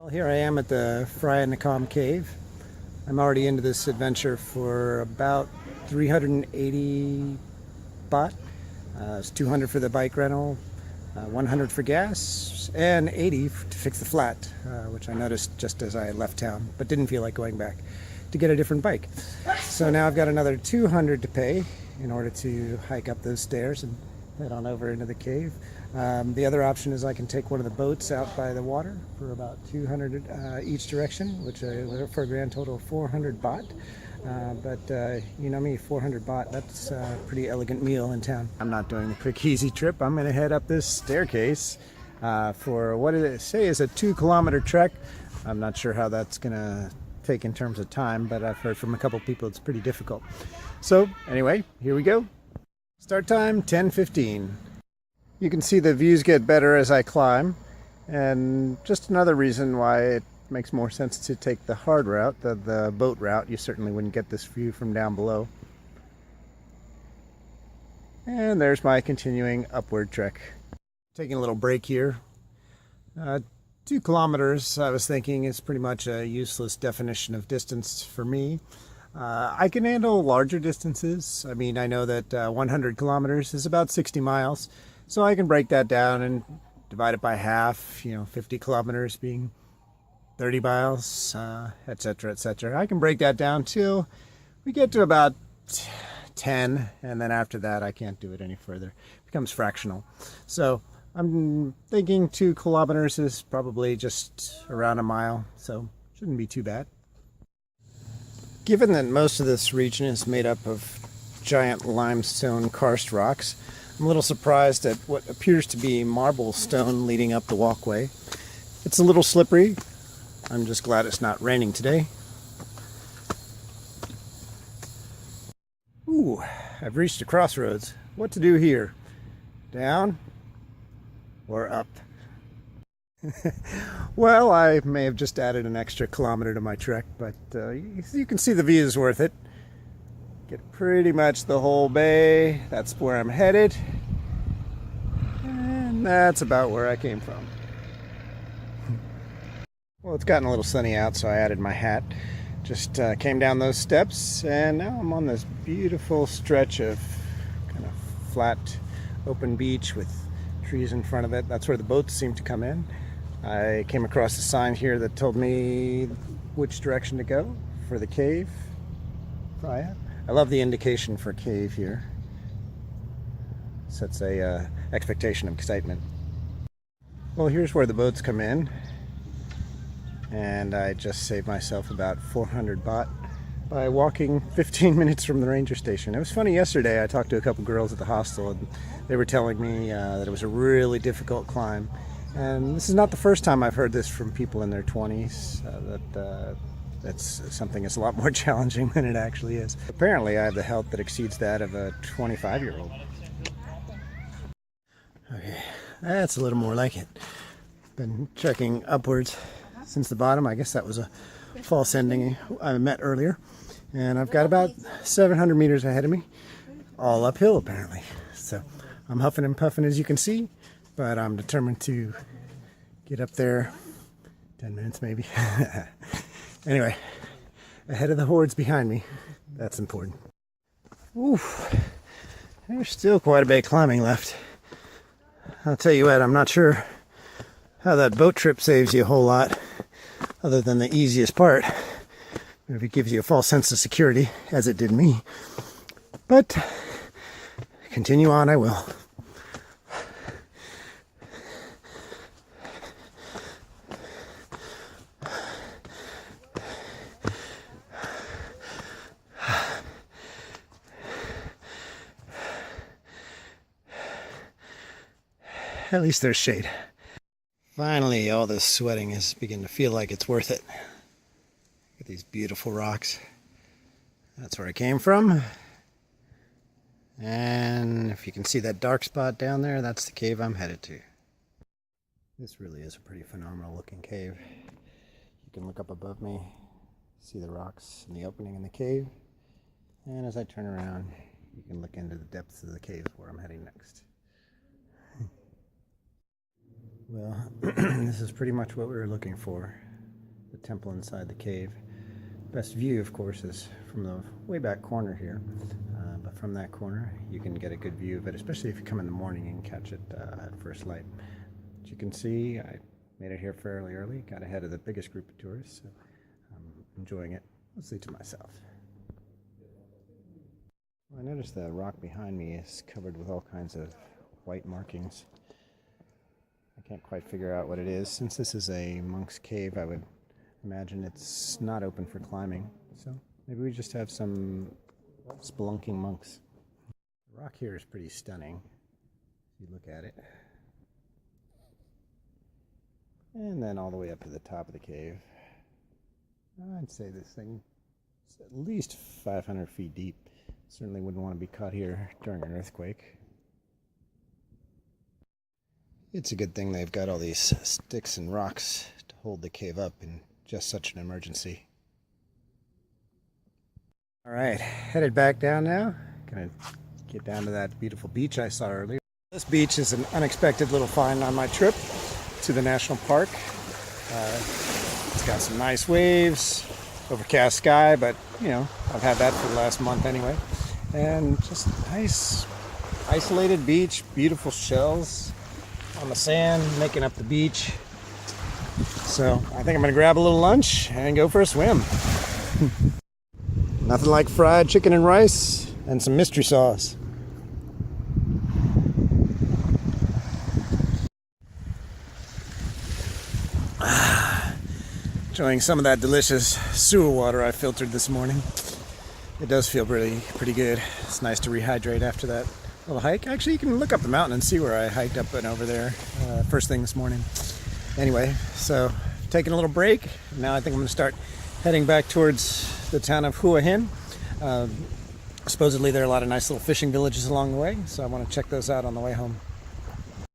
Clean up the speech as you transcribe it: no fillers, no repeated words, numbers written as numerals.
Well, here I am at the Phraya Nakhon cave. I'm already into this adventure for about 380 baht. It's 200 for the bike rental, 100 for gas, and 80 to fix the flat, which I noticed just as I left town, but didn't feel like going back to get a different bike. So now I've got another 200 to pay in order to hike up those stairs and head on over into the cave. The other option is I can take one of the boats out by the water for about 200 each direction, which for a grand total of 400 baht. But you know me, 400 baht, that's a pretty elegant meal in town. I'm not doing the quick easy trip. I'm going to head up this staircase for what did it say is a 2-kilometer trek. I'm not sure how that's going to take in terms of time, but I've heard from a couple people it's pretty difficult. So anyway, here we go. Start time 10:15. You can see the views get better as I climb, and just another reason why it makes more sense to take the hard route, the boat route. You certainly wouldn't get this view from down below. And there's my continuing upward trek. Taking a little break here. 2 kilometers, I was thinking, is pretty much a useless definition of distance for me. I can handle larger distances. I mean, I know that 100 kilometers is about 60 miles, so I can break that down and divide it by half, 50 kilometers being 30 miles, etc., etc. I can break that down till we get to about 10, and then after that I can't do it any further. It becomes fractional. So I'm thinking 2 kilometers is probably just around a mile, so shouldn't be too bad. Given that most of this region is made up of giant limestone karst rocks, I'm a little surprised at what appears to be marble stone leading up the walkway. It's a little slippery. I'm just glad it's not raining today. Ooh, I've reached a crossroads. What to do here? Down or up? Well, I may have just added an extra kilometer to my trek, but you can see the view is worth it. Get pretty much the whole bay. That's where I'm headed. And that's about where I came from. Well, it's gotten a little sunny out, so I added my hat. Just came down those steps, and now I'm on this beautiful stretch of kind of flat, open beach with trees in front of it. That's where the boats seem to come in. I came across a sign here that told me which direction to go for the cave. Phraya. I love the indication for cave here. Sets a expectation of excitement. Well, here's where the boats come in, and I just saved myself about 400 baht by walking 15 minutes from the ranger station. It was funny, yesterday I talked to a couple girls at the hostel, and they were telling me that it was a really difficult climb. And this is not the first time I've heard this from people in their 20s, that's something that's a lot more challenging than it actually is. Apparently I have the health that exceeds that of a 25-year-old. Okay, that's a little more like it. Been trekking upwards since the bottom. I guess that was a false ending I met earlier. And I've got about 700 meters ahead of me, all uphill apparently. So I'm huffing and puffing, as you can see, but I'm determined to get up there. 10 minutes maybe. Anyway, ahead of the hordes behind me. That's important. Oof, there's still quite a bit of climbing left. I'll tell you what, I'm not sure how that boat trip saves you a whole lot, other than the easiest part. If it gives you a false sense of security, as it did me. But continue on, I will. At least there's shade. Finally, all this sweating is beginning to feel like it's worth it. Look at these beautiful rocks. That's where I came from. And if you can see that dark spot down there, that's the cave I'm headed to. This really is a pretty phenomenal looking cave. You can look up above me, see the rocks and the opening in the cave. And as I turn around, you can look into the depths of the cave where I'm heading next. Well, this is pretty much what we were looking for. the temple inside the cave. Best view, of course, is from the way back corner here. But from that corner, you can get a good view of it, especially if you come in the morning and catch it at first light. As you can see, I made it here fairly early, got ahead of the biggest group of tourists, so I'm enjoying it mostly to myself. Well, I noticed the rock behind me is covered with all kinds of white markings. I can't quite figure out what it is. Since this is a monk's cave, I would imagine it's not open for climbing. So maybe we just have some spelunking monks. The rock here is pretty stunning if you look at it. And then all the way up to the top of the cave. I'd say this thing is at least 500 feet deep. Certainly wouldn't want to be caught here during an earthquake. It's a good thing they've got all these sticks and rocks to hold the cave up in just such an emergency. All right, headed back down now. Gonna get down to that beautiful beach I saw earlier. This beach is an unexpected little find on my trip to the national park. It's got some nice waves, overcast sky, but you know, I've had that for the last month anyway. And just nice isolated beach, beautiful shells on the sand making up the beach. So I think I'm gonna grab a little lunch and go for a swim. Nothing like fried chicken and rice and some mystery sauce. Enjoying some of that delicious sewer water I filtered this morning. It does feel pretty good. It's nice to rehydrate after that little hike. Actually, you can look up the mountain and see where I hiked up and over there first thing this morning. Anyway, so taking a little break. Now I think I'm going to start heading back towards the town of Hua Hin. Supposedly there are a lot of nice little fishing villages along the way, so I want to check those out on the way home.